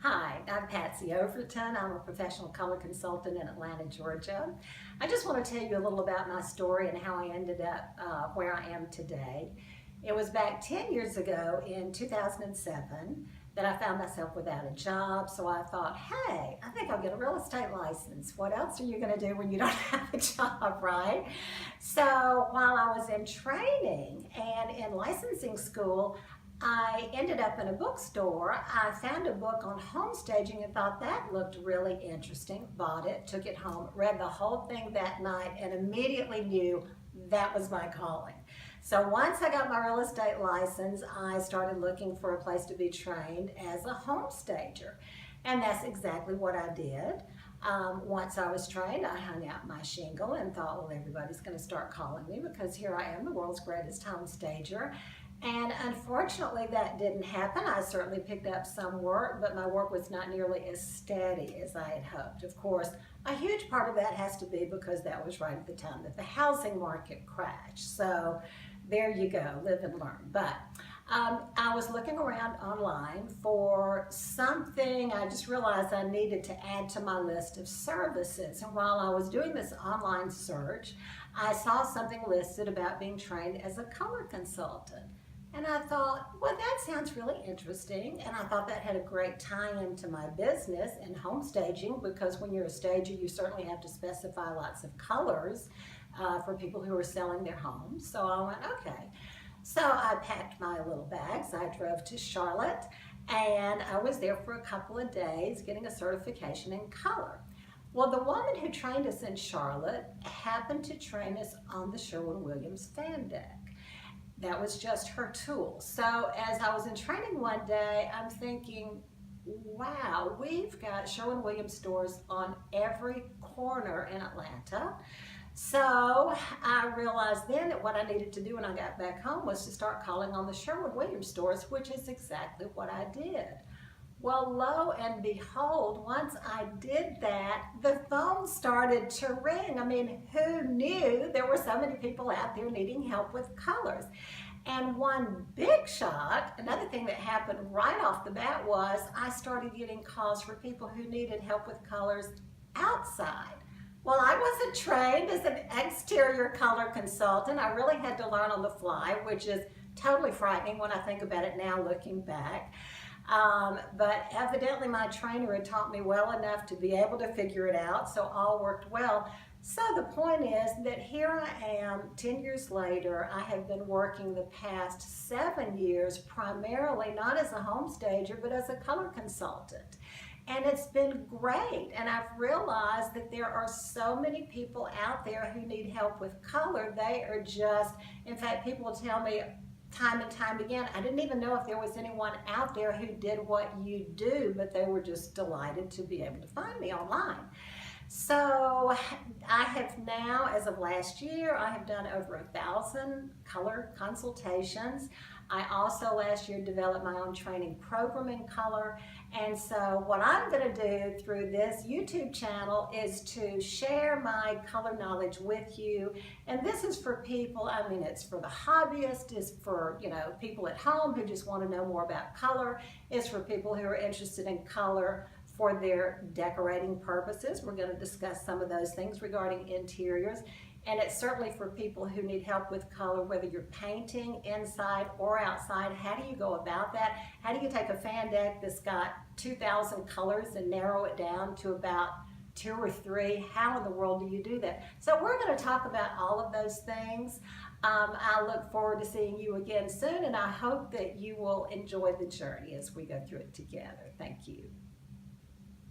Hi, I'm Patsy Overton. I'm a professional color consultant in Atlanta, Georgia. I just want to tell you a little about my story and how I ended up where I am today. It was back 10 years ago in 2007 that I found myself without a job, so I thought, hey, I think I'll get a real estate license. What else are you going to do when you don't have a job, right? So while I was in training and in licensing school, I ended up in a bookstore. I found a book on home staging and thought that looked really interesting. Bought it, took it home, read the whole thing that night, and immediately knew that was my calling. So once I got my real estate license, I started looking for a place to be trained as a home stager. And that's exactly what I did. Once I was trained, I hung out my shingle and thought, well, everybody's going to start calling me because here I am, the world's greatest home stager. And unfortunately, that didn't happen. I certainly picked up some work, but my work was not nearly as steady as I had hoped. Of course, a huge part of that has to be because that was right at the time that the housing market crashed. So there you go, live and learn. But I was looking around online for something. I just realized I needed to add to my list of services. And while I was doing this online search, I saw something listed about being trained as a color consultant. And I thought, well, that sounds really interesting. And I thought that had a great tie-in to my business and home staging, because when you're a stager, you certainly have to specify lots of colors for people who are selling their homes. So I went, okay. So I packed my little bags. I drove to Charlotte, and I was there for a couple of days getting a certification in color. Well, the woman who trained us in Charlotte happened to train us on the Sherwin-Williams fan deck. That was just her tool. So as I was in training one day, I'm thinking, wow, we've got Sherwin-Williams stores on every corner in Atlanta. So I realized then that what I needed to do when I got back home was to start calling on the Sherwin-Williams stores, which is exactly what I did. Well, lo and behold, once I did that, the phone started to ring. I mean, who knew there were so many people out there needing help with colors? And one big shock, another thing that happened right off the bat, was I started getting calls for people who needed help with colors outside. Well, I wasn't trained as an exterior color consultant. I really had to learn on the fly, which is totally frightening when I think about it now looking back. But evidently my trainer had taught me well enough to be able to figure it out, so all worked well. So the point is that here I am 10 years later. I have been working the past 7 years primarily not as a home stager but as a color consultant. And it's been great, and I've realized that there are so many people out there who need help with color. They are just, in fact, people tell me time and time again, I didn't even know if there was anyone out there who did what you do, but they were just delighted to be able to find me online. So I have now, as of last year, I have done over 1,000 color consultations. I also last year developed my own training program in color. And so what I'm going to do through this YouTube channel is to share my color knowledge with you. And this is for people, I mean, it's for the hobbyist, it's for, people at home who just want to know more about color. It's for people who are interested in color for their decorating purposes. We're going to discuss some of those things regarding interiors. And it's certainly for people who need help with color, whether you're painting inside or outside. How do you go about that? How do you take a fan deck that's got 2,000 colors and narrow it down to about 2 or 3? How in the world do you do that? So we're going to talk about all of those things. I look forward to seeing you again soon, and I hope that you will enjoy the journey as we go through it together. Thank you.